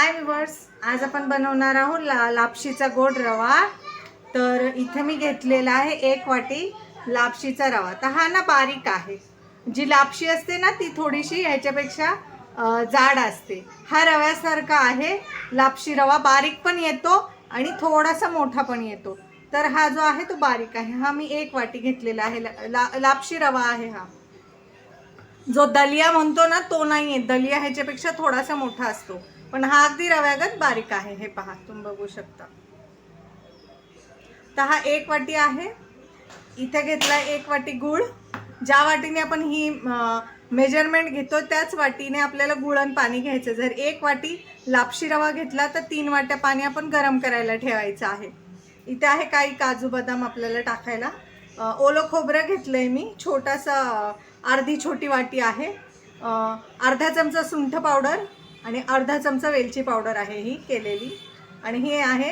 हाय viewers, आज आपण बनवणार आहोत लापशीचा गोड रवा। तर इथे मी घेतलेला आहे 1 वाटी लापशीचा रवा। तर हा ना बारीक आहे, जी लापशी असते ना ती थोडीशी ह्याच्यापेक्षा जाड असते। हा रव्यासारखा आहे, लापशी रवा बारीक पण येतो आणि थोडासा मोठा पण येतो। तर हा जो आहे तो बारीक आहे, हा मी 1 वाटी घेतलेला आहे। लापशी रवा आहे हा। जो दलिया म्हणतो ना तो नाहीये, दलिया ह्याच्यापेक्षा थोडासा मोठा असतो, पण हा अगदी रव्यागत बारीक आहे। हे पहा, तुम्ही बघू शकता। तर हा 1 वाटी आहे। इथे घेतला 1 वाटी गूळ। ज्या वाटीने आपण ही मेजरमेंट घेतो त्याच वाटीने आपल्याला गुळ आणि पाणी घ्यायचं। जर 1 वाटी लापशी रवा घेतला तर 3 वाट्या पाणी आपण गरम करायला ठेवायचं आहे। इथे आहे काही काजू बदाम आपल्याला टाकायला। ओलं खोबरं घेतलंय मी, छोटासा अर्धी छोटी वाटी आहे। अर्धा चमचा सुंठ पावडर आणि अर्धा चमचा वेलची पावडर आहे ही केलेली, आणि हे आहे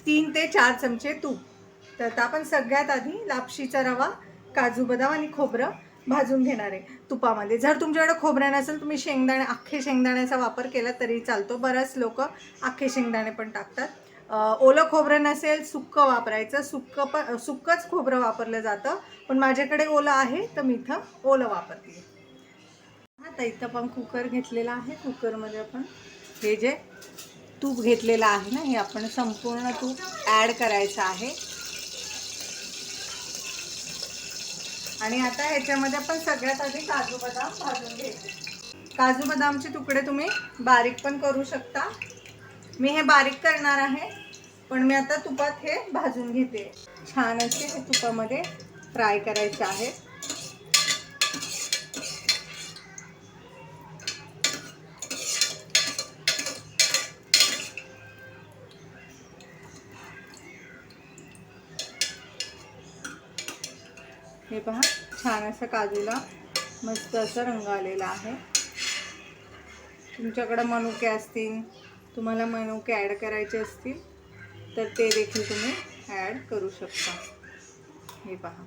3 ते 4 चमचे तूप। तर आपण सगळ्यात आधी लापशीचा रवा, काजू बदाम आणि खोबरं भाजून घेणार आहे तुपामध्ये। जर तुमच्याकडे खोबरं नसेल तुम्ही शेंगदाणे, अख्खे शेंगदाण्याचा वापर केला तरी चालतो। बरेच लोक अख्खे शेंगदाणे पण टाकतात। ओलं खोबरं नसेल सुक्कं वापरायचं। सुक्कंच खोबरं वापरलं जातं, पण माझ्याकडे ओलं आहे तर मी इथं ओलं वापरते। आता इथं पण कुकर घेतलेला आहे। कुकरमध्ये आपण हे जे तूप घेतलेलं आहे ना, हे आपण संपूर्ण तूप ॲड करायचं आहे। आणि आता ह्याच्यामध्ये आपण सगळ्यात आधी काजू बदाम भाजून घ्यायचे। काजू बदामचे तुकडे तुम्ही बारीक पण करू शकता। मी हे बारीक करणार आहे, पण मी आता तुपात हे भाजून घेते। छान असे हे तुपामध्ये फ्राय करायचे आहे। हे पहा, छान असं काजूला मस्त असं रंग आलेला आहे। तुमच्याकडे मनुके असतील, तुम्हाला मनुके ॲड करायचे असतील तर ते देखील तुम्ही ॲड करू शकता। हे पहा,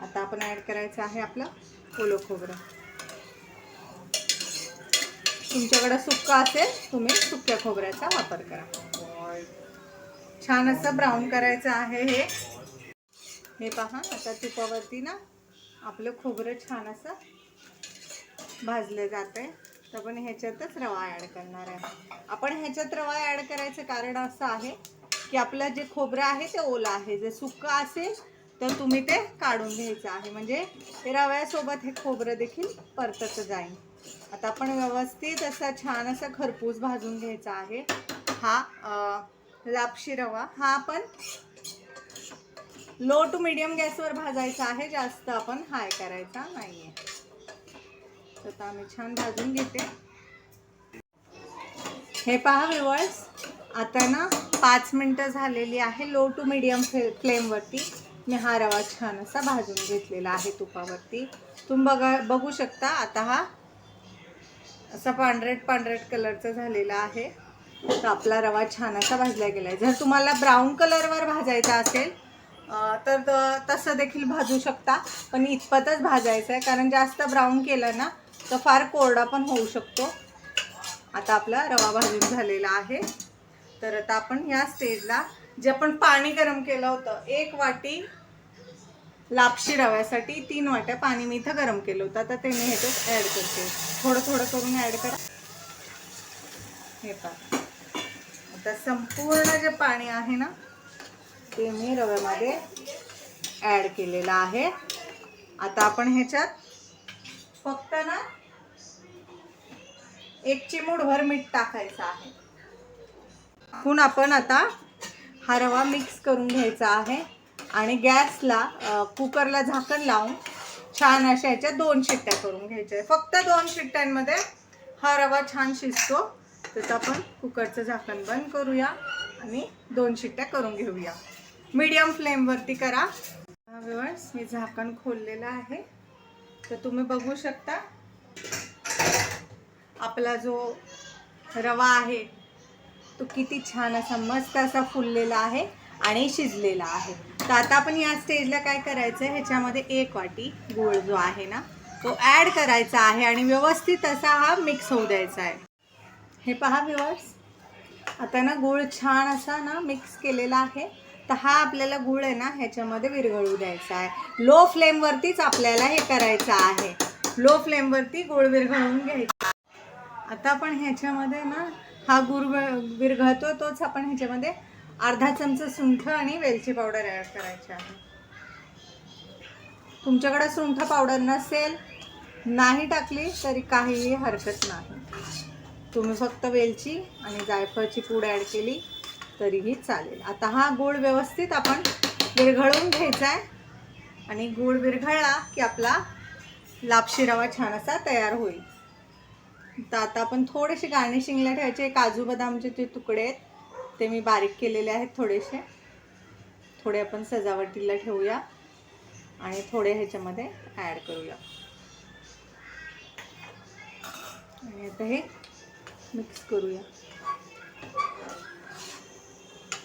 आता आपण ॲड करायचं आहे आपलं ओलं खोबरं। तुमच्याकडे सुक्का असेल तुम्ही सुक्या खोबऱ्याचा वापर करा। छान असं ब्राऊन करायचं आहे हे पहा। आता तुपावरती ना आपलं खोबरं छान असं भाजलं जातंय, तर आपण ह्याच्यातच रवा ॲड करणार आहे। आपण ह्याच्यात रवा ॲड करायचं कारण असं आहे की आपलं जे खोबरं आहे ते ओलं आहे। जर सुक्कं असेल तर तुम्ही ते काढून घ्यायचं आहे, म्हणजे ते रव्यासोबत हे खोबरं देखील परतत जाईल। आता आपण व्यवस्थित असा छान असा खरपूस भाजून घ्यायचा आहे हा लापशी रवा। हा आपण लो टू मीडियम गॅसवर भाजायचा आहे, जास्त आपण हाय करायचा नाहीये। तर आम्ही छान भाजून घेते। हे पहा व्ह्यूअर्स, आता ना 5 मिनिटं झालेली आहे। लो टू मीडियम फ्लेमवरती मी हा रवा छान असा भाजून घेतलेला आहे तुपावरती। तुम्ही बघू शकता आता हा असा पांढरट कलरचा झालेला आहे। तर आपला रवा छान असा भाजला गेला आहे। जर तुम्हाला ब्राऊन कलरवर भाजायचा असेल तर तसं देखील भाजू शकता, पण इतपतच भाजायचं आहे, कारण जास्त ब्राऊन केलं ना तर फार कोरडा पण होऊ शकतो। आता आपला रवा भाजून झालेला आहे। तर आता आपण या स्टेजला जे आपण पाणी गरम केलं होतं, 1 वाटी लापशी रव्यासाठी 3 वाट्या पाणी मी इथं गरम केलं होतं, आता ते मी ह्याच्यात ॲड करते। थोडं थोडं करून ॲड करा। हे पहा, आता संपूर्ण जे पाणी आहे ना ते मी रव्यामध्ये ॲड केलेलं आहे। आता आपण ह्याच्यात फक्त ना 1 चिमूटभर मीठ टाकायचं आहे। म्हणून आपण आता हा रवा मिक्स करून घ्यायचा आहे आणि गॅसला कुकरला झाकण लावून छान अशा ह्याच्यात 2 शिट्ट्या करून घ्यायच्या। फक्त 2 शिट्ट्यांमध्ये हा रवा छान शिजतो। तर आपण कुकरचं झाकण बंद करूया आणि 2 शिट्ट्या करून घेऊया। मीडियम फ्लेमवरती करा। व्ह्यूअर्स, मी झाकण खोललेलं आहे, तर तुम्ही बघू शकता आपला जो रवा आहे तो किती छान असा मस्त असा फुललेला आहे आणि शिजलेला आहे। तर आता आपण या स्टेजला काय करायचं आहे, ह्याच्यामध्ये 1 वाटी गूळ जो आहे ना तो ॲड करायचा आहे आणि व्यवस्थित असा हा मिक्स होऊ द्यायचा आहे। हे पहा व्ह्यूअर्स, आता ना गूळ छान असा ना मिक्स केलेला आहे. तर हा आपल्याला गूळ आहे ना ह्याच्यामध्ये विरघळू द्यायचा आहे. लो फ्लेमवरतीच आपल्याला हे करायचं आहे. लो फ्लेमवरती गूळ विरघळवून घ्यायचा. आता आपण ह्याच्यामध्ये ना हा गूळ विरघळतो तोच आपण ह्याच्यामध्ये अर्धा चमचा सुंठ आणि वेलची पावडर ॲड करायची आहे. तुमच्याकडे सुंठ पावडर नसेल, नाही टाकली तरी काहीही हरकत नाही. तुम्ही फक्त वेलची आणि जायफळची पूड ॲड केली तरीही चालेल. आता हा गूळ व्यवस्थित आपण विरघळवून घ्यायचा आहे आणि गूळ विरघळला की आपला लापशी रवा छान असा तयार होईल. तर आता आपण थोडेसे गार्निशिंगला ठेवायचे. काजू बदामचे जे तुकडे आहेत ते मी बारीक केलेले आहेत थोडेसे. थोडे आपण सजावटीला ठेवूया आणि थोडे ह्याच्यामध्ये ॲड करूया. आणि आता हे मिक्स करूया.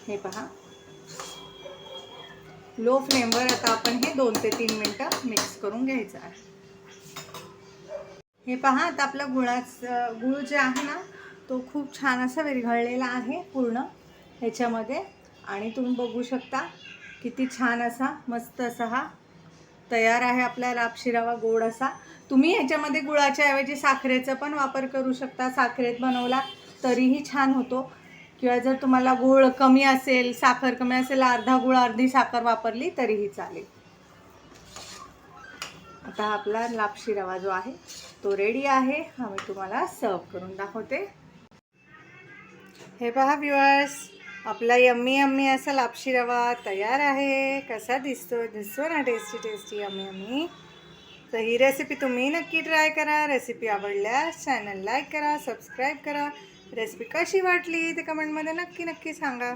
हे पहा, लो फ्लेमवर आता आपण हे 2 ते 3 मिनटं मिक्स करून घ्यायचं आहे. हे पहा, आता आपला गूळ जे आहे ना तो खूप छान असा विरघळलेला आहे पूर्ण ह्याच्यामध्ये. आणि तुम्ही बघू शकता किती छान असा मस्त असा हा तयार आहे आपला लापशी रवा गोड असा. तुम्ही ह्याच्यामध्ये गुळाच्या ऐवजी साखरेचा पण वापर करू शकता. साखरेत बनवला तरीही छान होतो. किंवा जर तुम्हाला गूळ कमी असेल, साखर कमी असेल, अर्धा गूळ अर्धी साखर वापरली तरीही चालेल. आता आपला लापशी रवा जो आहे तो रेडी आहे. हा मी तुम्हाला सर्व करून दाखवते. हे पहा व्ह्यूअर्स, आपला यम्मी यम्मी असा लापशी रवा तयार आहे. कसा दिसतो ना, टेस्टी टेस्टी यम्मी यम्मी. तर ही रेसिपी तुम्ही नक्की ट्राय करा. रेसिपी आवडल्यास चॅनल लाईक करा, सबस्क्राईब करा. रेसिपी कशी वाटली ते कमेंटमध्ये नक्की सांगा.